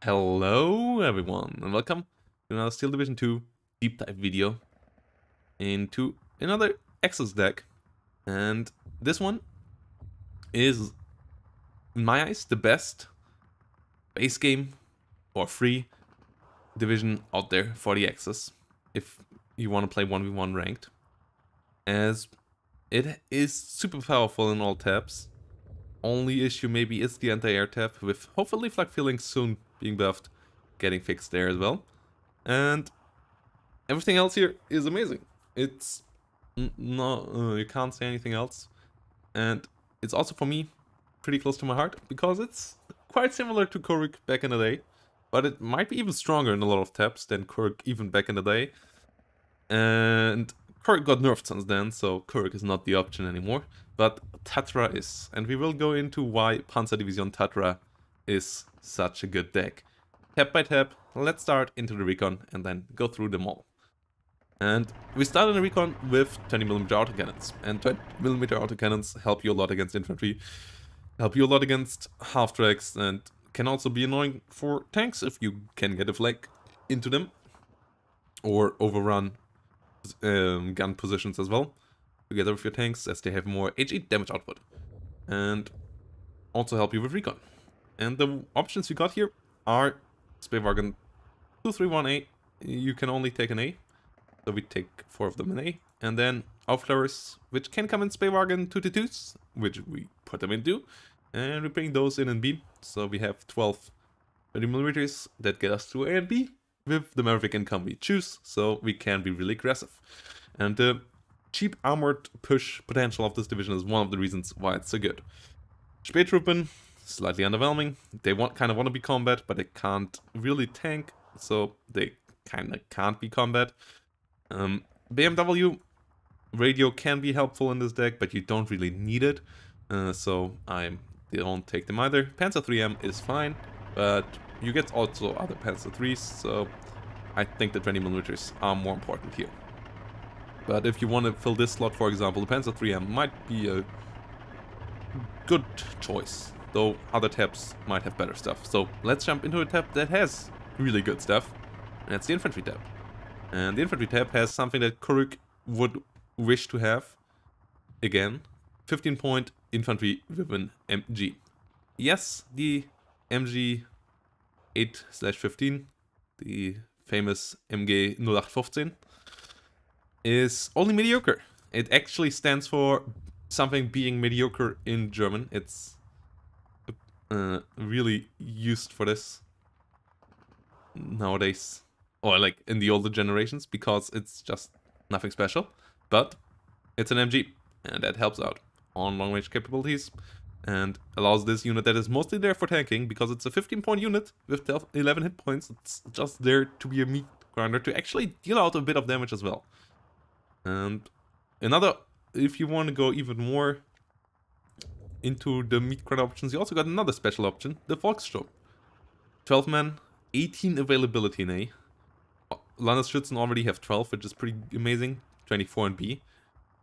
Hello everyone and welcome to another Steel Division 2 deep dive video into another Access deck. And this one is, in my eyes, the best base game or free division out there for the Access if you want to play 1v1 ranked, as it is super powerful in all tabs. Only issue maybe is the anti-air tab, with hopefully Flak Feeling soon being buffed, getting fixed there as well. And everything else here is amazing. It's no, you can't say anything else. And it's also for me pretty close to my heart because it's quite similar to Kuruk back in the day, but it might be even stronger in a lot of tabs than Kuruk even back in the day. And Kuruk got nerfed since then, so Kuruk is not the option anymore, but Tatra is. And we will go into why PzDiv Tatra is such a good deck. Tab by tab, let's start into the Recon and then go through them all. And we start in the Recon with 20mm autocannons. And 20mm autocannons help you a lot against infantry, help you a lot against half-tracks, and can also be annoying for tanks if you can get a flag into them or overrun gun positions as well, together with your tanks, as they have more HE damage output, and also help you with Recon. And the options you got here are Spaywagon 231A, you can only take an A, so we take 4 of them in A, and then Aufklärers, which can come in Spaywagon 222s, which we put them into, and we bring those in B, so we have 12 30mm that get us to A and B, with the Maverick income we choose, so we can be really aggressive. And the cheap armored push potential of this division is one of the reasons why it's so good. Spähtruppen, slightly underwhelming. They kind of want to be combat, but they can't really tank, so they kind of can't be combat. BMW radio can be helpful in this deck, but you don't really need it, so I don't take them either. Panzer 3M is fine, but you get also other Panzer 3s, so I think the 20mm are more important here. But if you want to fill this slot, for example, the Panzer 3M might be a good choice, though other tabs might have better stuff. So let's jump into a tab that has really good stuff, and that's the Infantry tab. And the Infantry tab has something that Kuruk would wish to have. Again, 15-point infantry with an MG. Yes, the MG 8/15, the famous MG 0815, is only mediocre. It actually stands for something being mediocre in German. It's really used for this nowadays, or like in the older generations, because it's just nothing special. But it's an MG, and that helps out on long range capabilities, and allows this unit that is mostly there for tanking, because it's a 15-point unit with 11 hit points. It's just there to be a meat grinder to actually deal out a bit of damage as well. And another, if you want to go even more into the meat grinder options, you also got another special option, the Volkssturm. 12 man, 18 availability in A. Landesschützen already have 12, which is pretty amazing. 24 in B,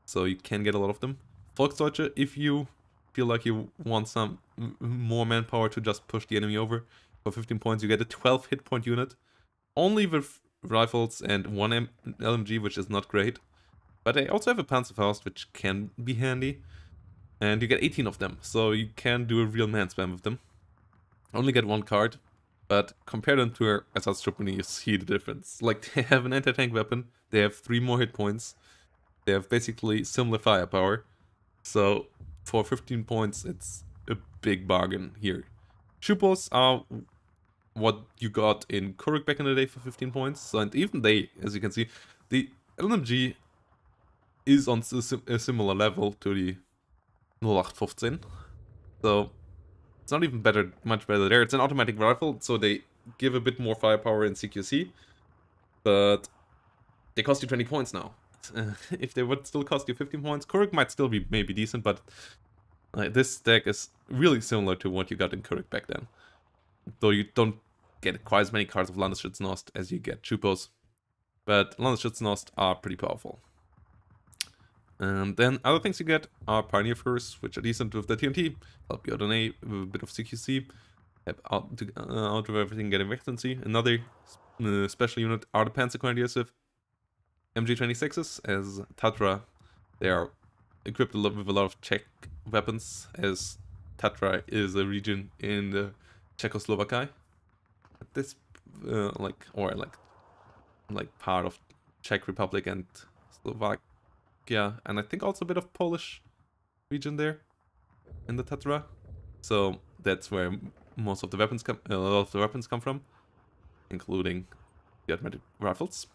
so you can get a lot of them. Volksdeutsche, if you feel like you want some more manpower to just push the enemy over, for 15 points you get a 12 hit point unit, only with rifles and 1 LMG, which is not great. But they also have a Panzerfaust, which can be handy, and you get 18 of them, so you can do a real man spam with them. Only get 1 card, but compare them to our Ersatztruppen, you see the difference. Like, they have an anti-tank weapon, they have 3 more hit points, they have basically similar firepower, so for 15 points it's a big bargain here. Schupos are what you got in Kuruk back in the day for 15 points, so, and even they, as you can see, the LMG is on a similar level to the 0815, so it's not even much better there. It's an automatic rifle, so they give a bit more firepower in CQC, but they cost you 20 points now. If they would still cost you 15 points, Kuruk might still be maybe decent, but this deck is really similar to what you got in Kuruk back then. Though you don't get quite as many cards of Landesschützennost as you get Schupos, but Landesschützennost are pretty powerful. And then other things you get are Pioneer Furs, which are decent with the TNT, help you out on A with a bit of CQC. out of everything, getting veterancy. Another special unit are the Panzer Grenadiers with MG26s. As Tatra, they are equipped with a lot of Czech weapons, as Tatra is a region in the Czechoslovakia. This, like part of Czech Republic and Slovakia, and I think also a bit of Polish region there in the Tatra. So that's where most of the weapons come, a lot of the weapons come from, including the automatic rifles.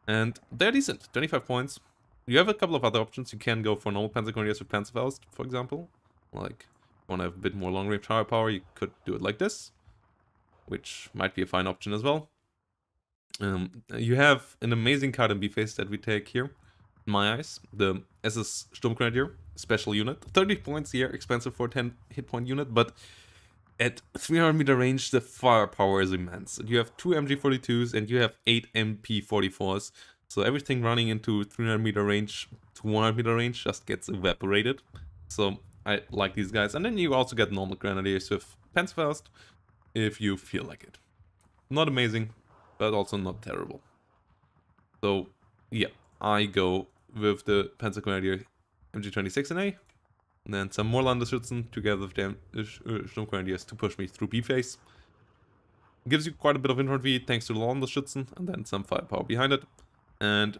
And they're decent, 25 points. You have a couple of other options. You can go for normal Panzer Grenadiers with Panzerfaust, for example. Like, if you want to have a bit more long-range firepower, you could do it like this, which might be a fine option as well. You have an amazing card in B-Phase that we take here, in my eyes. The SS Sturmgrenadier special unit. 30 points here, expensive for a 10 hit point unit, but at 300 meter range, the firepower is immense. You have 2 MG42s and you have 8 MP44s. So everything running into 300 meter range to 100 meter range just gets evaporated. So I like these guys. And then you also get normal grenadiers with Panzerfaust if you feel like it. Not amazing, but also not terrible. So yeah, I go with the Panzer Grenadier MG26A. And then some more Landesschützen together with the Sturmgrenadiers to push me through B-Phase. Gives you quite a bit of infantry thanks to the Landesschützen and then some firepower behind it. And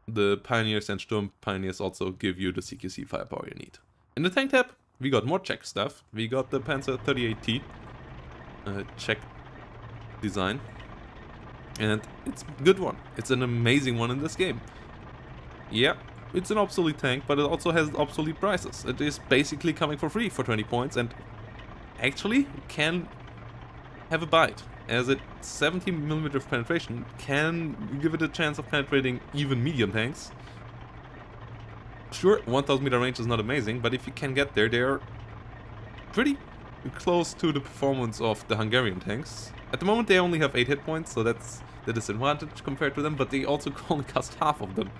the Pioneers and Sturm Pioneers also give you the CQC firepower you need. In the tank tab, we got more Czech stuff. We got the Panzer 38T, Czech design. And it's a good one. It's an amazing one in this game. Yeah, it's an obsolete tank, but it also has obsolete prices. It is basically coming for free for 20 points and actually can have a bite, as it 70mm of penetration can give it a chance of penetrating even medium tanks. Sure, 1000 meter range is not amazing, but if you can get there, they're pretty close to the performance of the Hungarian tanks. At the moment they only have 8 hit points, so that's the disadvantage compared to them, but they also only cost half of them.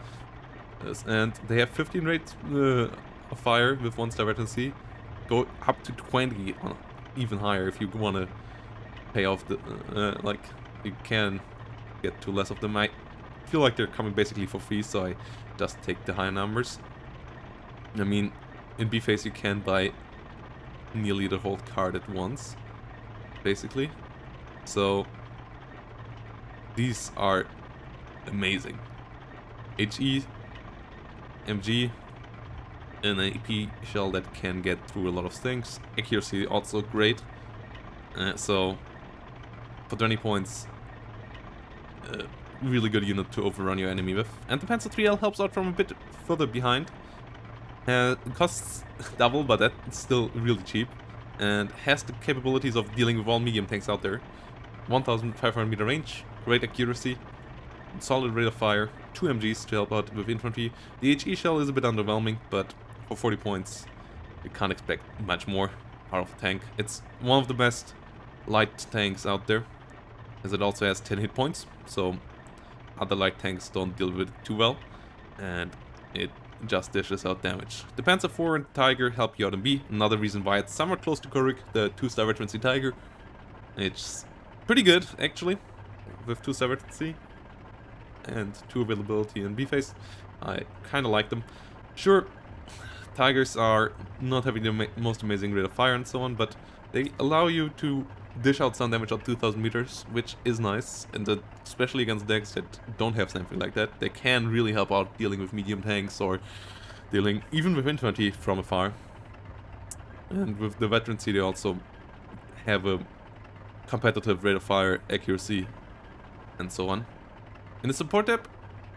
And they have 15 rate of fire with 1-star veterancy, go up to 20 on even higher if you want to pay off the like you can get to less of them. I feel like they're coming basically for free, so I just take the higher numbers. I mean, in B-Phase you can buy nearly the whole card at once, basically. So these are amazing. HE, MG, an AP shell that can get through a lot of things. Accuracy also great. So for 20 points, really good unit to overrun your enemy with. And the Panzer 3L helps out from a bit further behind. It costs double, but that's still really cheap. And has the capabilities of dealing with all medium tanks out there. 1500 meter range, great accuracy, solid rate of fire, 2 MGs to help out with infantry. The HE shell is a bit underwhelming, but for 40 points, you can't expect much more out of the tank. It's one of the best light tanks out there, as it also has 10 hit points, so other light tanks don't deal with it too well, and it just dishes out damage. The Panzer IV and Tiger help you out in B, another reason why it's somewhat close to Kurik, the 2-star veterancy Tiger. It's pretty good, actually, with 2-star veterancy and 2 availability in B-Phase. I kind of like them. Sure, Tigers are not having the most amazing rate of fire and so on, but they allow you to dish out some damage on 2000 meters, which is nice, and especially against decks that don't have something like that. They can really help out dealing with medium tanks or dealing even with infantry from afar. And with the veterancy they also have a competitive rate of fire, accuracy, and so on. In the support tab,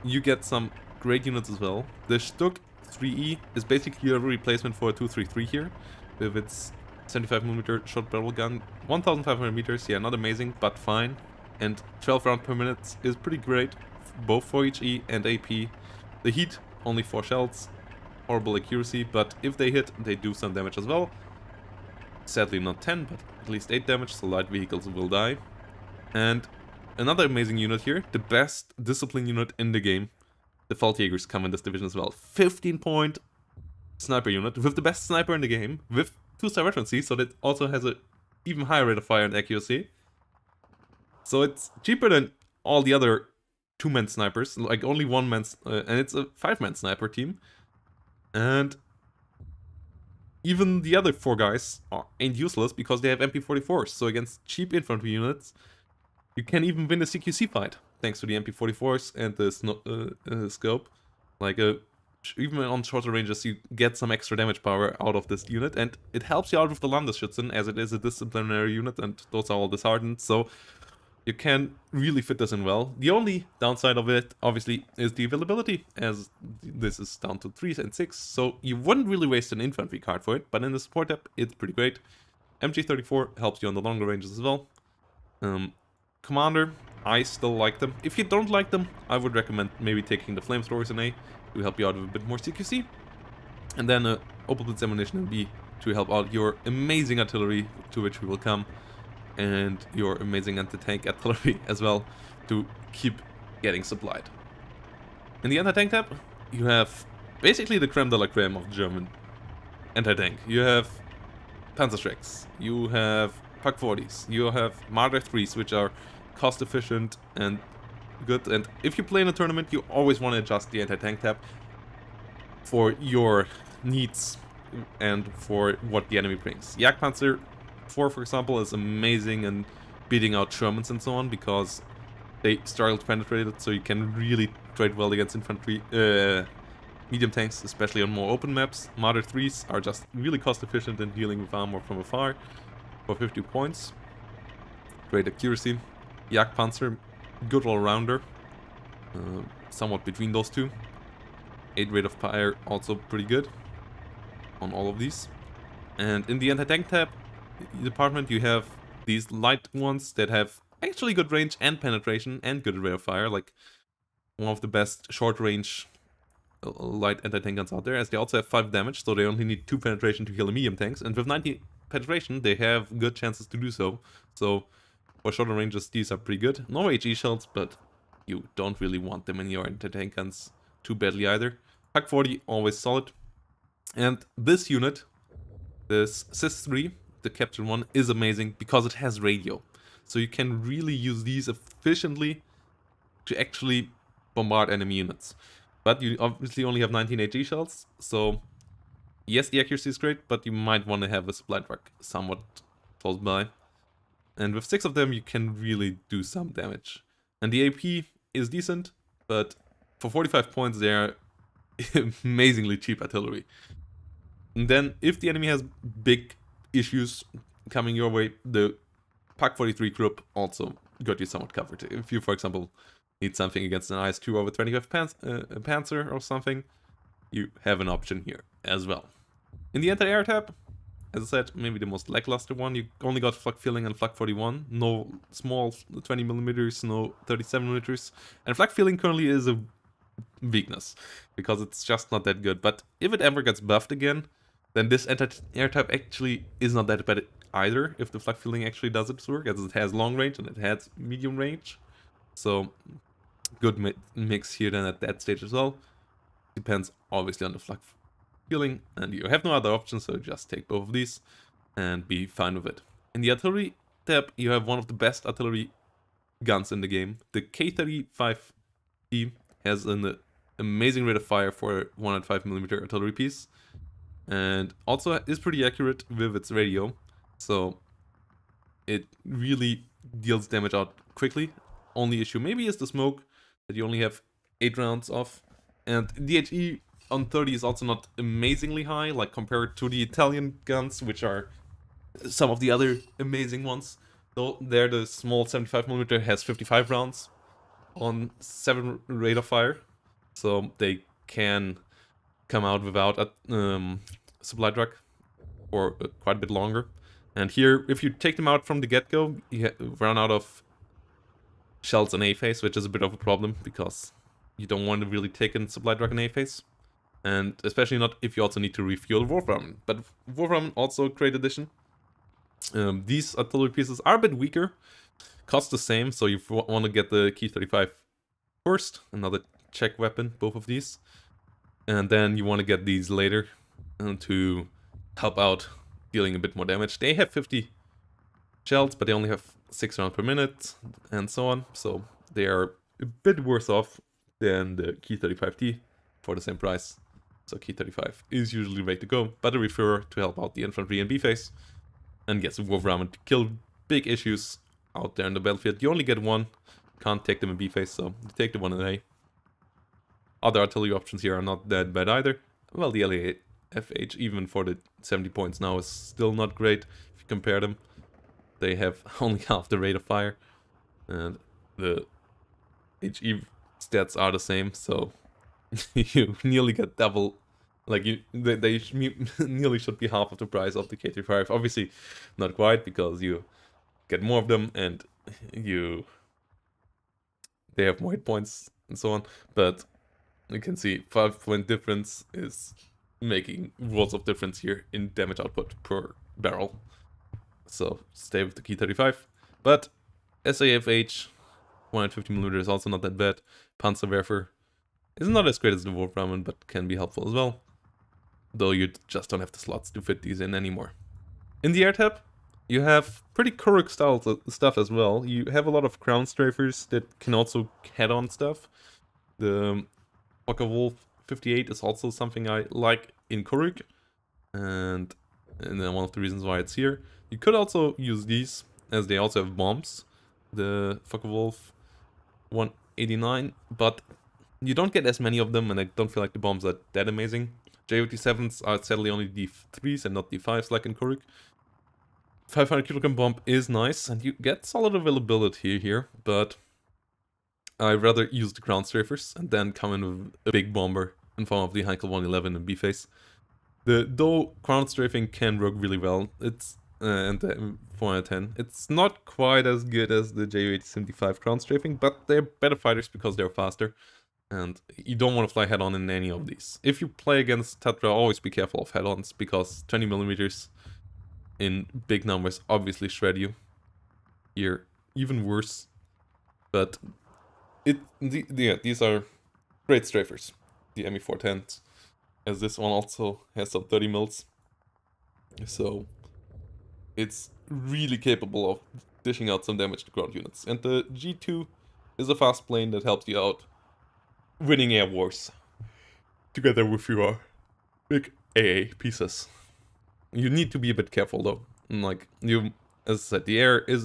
you get some great units as well. The Stuk 3E is basically a replacement for a 233 here, with its 75mm short barrel gun. 1500 meters, yeah, not amazing, but fine. And 12 rounds per minute is pretty great, both for HE and AP. The heat, only 4 shells, horrible accuracy, but if they hit, they do some damage as well. Sadly not 10, but at least 8 damage, so light vehicles will die. And another amazing unit here, the best discipline unit in the game. The Feldjägers come in this division as well. 15-point sniper unit with the best sniper in the game, with 2-star veterancy, so that also has a even higher rate of fire and accuracy. So it's cheaper than all the other 2-man snipers, like only 1-man, and it's a 5-man sniper team. And even the other 4 guys ain't useless because they have MP44s. So against cheap infantry units, you can even win the CQC fight thanks to the MP44s and the scope. Like even on shorter ranges, you get some extra damage power out of this unit, and it helps you out with the Landesschützen, as it is a disciplinary unit, and those are all disheartened. So you can really fit this in well. The only downside of it, obviously, is the availability, as this is down to 3 and 6, so you wouldn't really waste an infantry card for it, but in the support tab, it's pretty great. MG34 helps you on the longer ranges as well. Commander, I still like them. If you don't like them, I would recommend maybe taking the flamethrowers in A to help you out with a bit more CQC. And then Opal Blitz Ammunition in B to help out your amazing artillery, to which we will come, and your amazing anti-tank artillery as well, to keep getting supplied. In the anti-tank tab, you have basically the creme de la creme of German anti-tank. You have Panzerschrecks, you have Pak 40s, you have Marder 3s, which are cost efficient and good, and if you play in a tournament, you always want to adjust the anti-tank tab for your needs and for what the enemy brings. Jagdpanzer 4, for example, is amazing in beating out Shermans and so on, because they struggle to penetrate it, so you can really trade well against infantry, medium tanks, especially on more open maps. Marder 3s are just really cost efficient in dealing with armor from afar for 50 points. Great accuracy. Jagdpanzer, good all-rounder, somewhat between those two. 8 rate of fire, also pretty good on all of these. And in the anti-tank tab department, you have these light ones that have actually good range and penetration and good rate of fire, like one of the best short-range light anti-tank guns out there, as they also have 5 damage, so they only need 2 penetration to kill the medium tanks, and with 90 penetration, they have good chances to do so. So for shorter ranges, these are pretty good. No HE shells, but you don't really want them in your anti-tank guns too badly either. Pak 40, always solid. And this unit, this SIS-3, the Captain one, is amazing because it has radio. So you can really use these efficiently to actually bombard enemy units. But you obviously only have 19 HE shells, so yes, the accuracy is great, but you might want to have a supply truck somewhat close by. And with 6 of them, you can really do some damage. And the AP is decent, but for 45 points, they are amazingly cheap artillery. And then, if the enemy has big issues coming your way, the Pak 43 group also got you somewhat covered. If you, for example, need something against an IS-2 over 25 Panzer or something, you have an option here as well. In the anti-air tab, as I said, maybe the most lackluster one. You only got flak filling and flak 41. No small 20mm, no 37mm. And flak filling currently is a weakness, because it's just not that good. But if it ever gets buffed again, then this anti-air type actually is not that bad either, if the flak filling actually does its work, as it has long range and it has medium range. So good mix here then at that stage as well. Depends obviously on the flak filling, and you have no other option, so just take both of these and be fine with it. In the artillery tab, you have one of the best artillery guns in the game. The K35E has an amazing rate of fire for a 105mm artillery piece, and also is pretty accurate with its radio, so it really deals damage out quickly. Only issue maybe is the smoke, that you only have 8 rounds of, and DHE on 30 is also not amazingly high, like compared to the Italian guns, which are some of the other amazing ones. Though there, the small 75mm has 55 rounds on 7 rate of fire, so they can come out without a supply truck for quite a bit longer. And here, if you take them out from the get-go, you run out of shells in A phase, which is a bit of a problem, because you don't want to really take in supply truck in A phase. And especially not if you also need to refuel Wolfram. But Wolfram also a great addition. These artillery pieces are a bit weaker, cost the same, so you want to get the Key 35 first, another check weapon, both of these. And then you want to get these later to help out dealing a bit more damage. They have 50 shells, but they only have 6 rounds per minute, and so on. So they are a bit worse off than the Key 35T for the same price. So Key 35 is usually the way to go, but I prefer to help out the infantry in B phase and get some Wolframen to kill big issues out there in the battlefield. You only get one, can't take them in B phase, so you take the one in A. Other artillery options here are not that bad either. Well, the LAFH, even for the 70 points now, is still not great if you compare them. They have only half the rate of fire, and the HE stats are the same, so you nearly get double. Like, they nearly should be half of the price of the K35. Obviously, not quite, because you get more of them, and they have more hit points, and so on, but you can see 5-point difference is making worlds of difference here in damage output per barrel. So stay with the Key 35. But SAFH 150mm is also not that bad. Panzerwerfer is not as great as the Wolframen, but can be helpful as well. Though you just don't have the slots to fit these in anymore. In the air tab, you have pretty Kuruk style stuff as well. You have a lot of ground strafers that can also head-on stuff. The Wolf 58 is also something I like in Kuruk, and then one of the reasons why it's here. You could also use these, as they also have bombs, the Wolf 189, but you don't get as many of them, and I don't feel like the bombs are that amazing. J87s are sadly only D3s and not D5s like in Kuruk. 500 kilogram bomb is nice, and you get solid availability here, but I'd rather use the ground strafers and then come in with a big bomber in form of the Heinkel 111 in B phase. Though ground strafing can work really well, it's and the 410. It's not quite as good as the Ju-8075 ground strafing, but they're better fighters because they're faster, and you don't want to fly head-on in any of these. If you play against Tatra, always be careful of head-ons, because 20mm in big numbers obviously shred you. Here, even worse, but these are great strafers, the ME410s, as this one also has some 30 mils. So it's really capable of dishing out some damage to ground units. And the G2 is a fast plane that helps you out winning air wars together with your big AA pieces. You need to be a bit careful though. Like, as I said, the AA is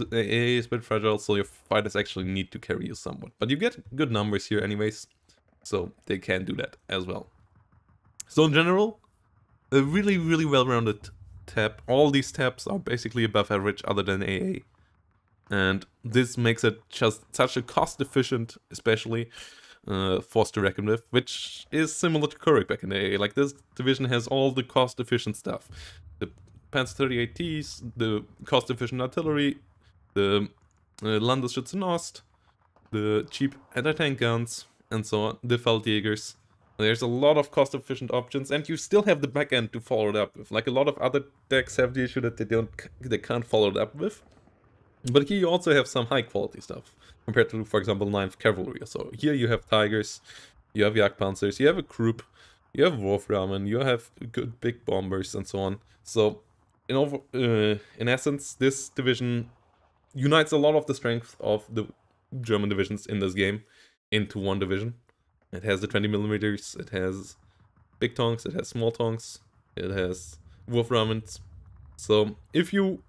a bit fragile, so your fighters actually need to carry you somewhat. But you get good numbers here anyways, so they can do that as well. So in general, a really, really well-rounded tab. All these tabs are basically above average other than AA. And this makes it just such a cost-efficient, especially, force to reckon with, which is similar to Kuruk back in the AA. Like, this division has all the cost-efficient stuff. The Panzer 38Ts, the cost-efficient artillery, the Landesschützenost, the cheap anti-tank guns, and so on, the Feldjägers. There's a lot of cost-efficient options, and you still have the back end to follow it up with. Like, a lot of other decks have the issue that they can't follow it up with. But here you also have some high-quality stuff, compared to, for example, 9th Cavalry. So here you have Tigers, you have Jagdpanzers, you have a Krupp, you have Wolframen, you have good big bombers, and so on. So, in essence, this division unites a lot of the strength of the German divisions in this game into one division. It has the 20mm, it has big tonks, it has small tonks, it has Wolframens. So if you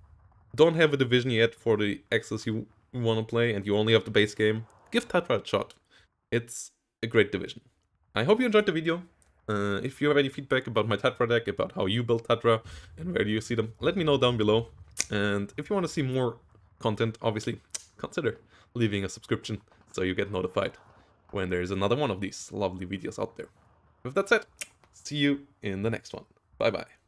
don't have a division yet for the Axis you want to play and you only have the base game, give Tatra a shot. It's a great division. I hope you enjoyed the video. If you have any feedback about my Tatra deck, about how you build Tatra and where do you see them, let me know down below. And if you want to see more content, obviously, consider leaving a subscription so you get notified when there's another one of these lovely videos out there. With that said, see you in the next one. Bye bye.